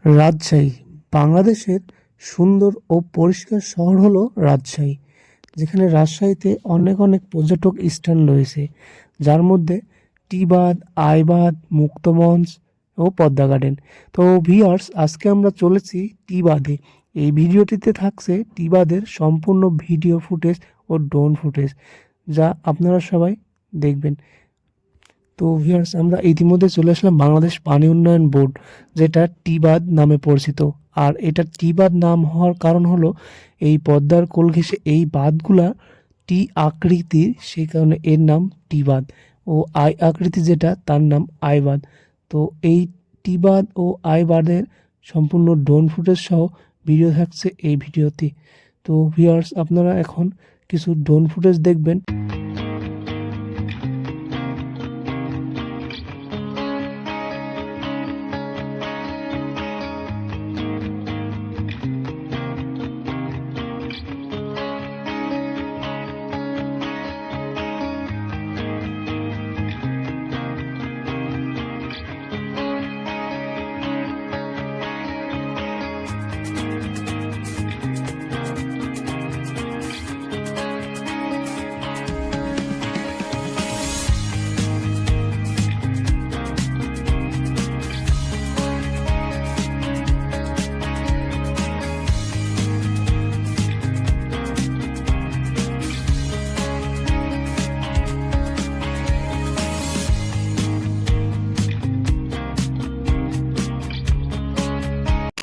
রাজশাহী বাংলাদেশের সুন্দর ও পরিষ্কার শহর হলো রাজশাহী, যেখানে রাজশাহীতে অনেক অনেক পর্যটক স্থান রয়েছে, যার মধ্যে টিবাদ, আইবাদ, মুক্তমঞ্চ ও পদ্মা গার্ডেন। তো ভিউয়ার্স, আজকে আমরা চলেছি টিবাদে। এই ভিডিওটিতে থাকছে টিবাদের সম্পূর্ণ ভিডিও ফুটেজ ও ড্রোন ফুটেজ, যা আপনারা সবাই দেখবেন। তো ভিউয়ার্স, আমরা ইতিমধ্যে চলে আসলাম বাংলাদেশ পানি উন্নয়ন বোর্ড, যেটা টিবাদ নামে পরিচিত। আর এটা টিবাদ নাম হওয়ার কারণ হলো এই পদ্মার কোল ঘেঁষে এই বাঁধগুলা টি আকৃতির, সেই কারণে এর নাম টিবাদ। ও আই আকৃতি যেটা, তার নাম আইবাদ। তো এই টিবাদ ও আইবাদের সম্পূর্ণ ড্রোন ফুটেজ সহ ভিডিও থাকছে এই ভিডিওতে। তো ভিউয়ার্স, আপনারা এখন কিছু ড্রোন ফুটেজ দেখবেন।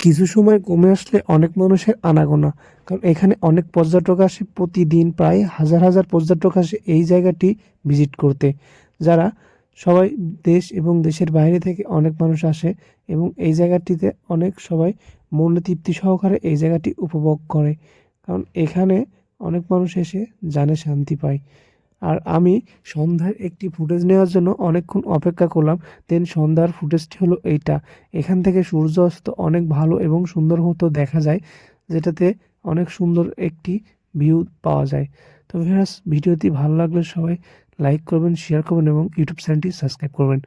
কিছু সময় কমে আসলে অনেক মানুষের আনাগোনা, কারণ এখানে অনেক পর্যটক আসে প্রতিদিন। প্রায় হাজার হাজার পর্যটক আসে এই জায়গাটি ভিজিট করতে, যারা সবাই দেশ এবং দেশের বাইরে থেকে অনেক মানুষ আসে এবং এই জায়গাটিতে অনেক সবাই মনে তৃপ্তি সহকারে এই জায়গাটি উপভোগ করে, কারণ এখানে অনেক মানুষ এসে জানে শান্তি পায়। আর আমি সন্ধ্যার একটি ফুটেজ নেওয়ার জন্য অনেকক্ষণ অপেক্ষা করলাম। দেন সন্ধ্যার ফুটেজটি হলো এইটা। এখান থেকে সূর্য অস্ত অনেক ভালো এবং সুন্দর মতো দেখা যায়, যেটাতে অনেক সুন্দর একটি ভিউ পাওয়া যায়। তো ভিউয়ার্স, ভিডিওটি ভালো লাগলে সবাই লাইক করবেন, শেয়ার করবেন এবং ইউটিউব চ্যানেলটি সাবস্ক্রাইব করবেন।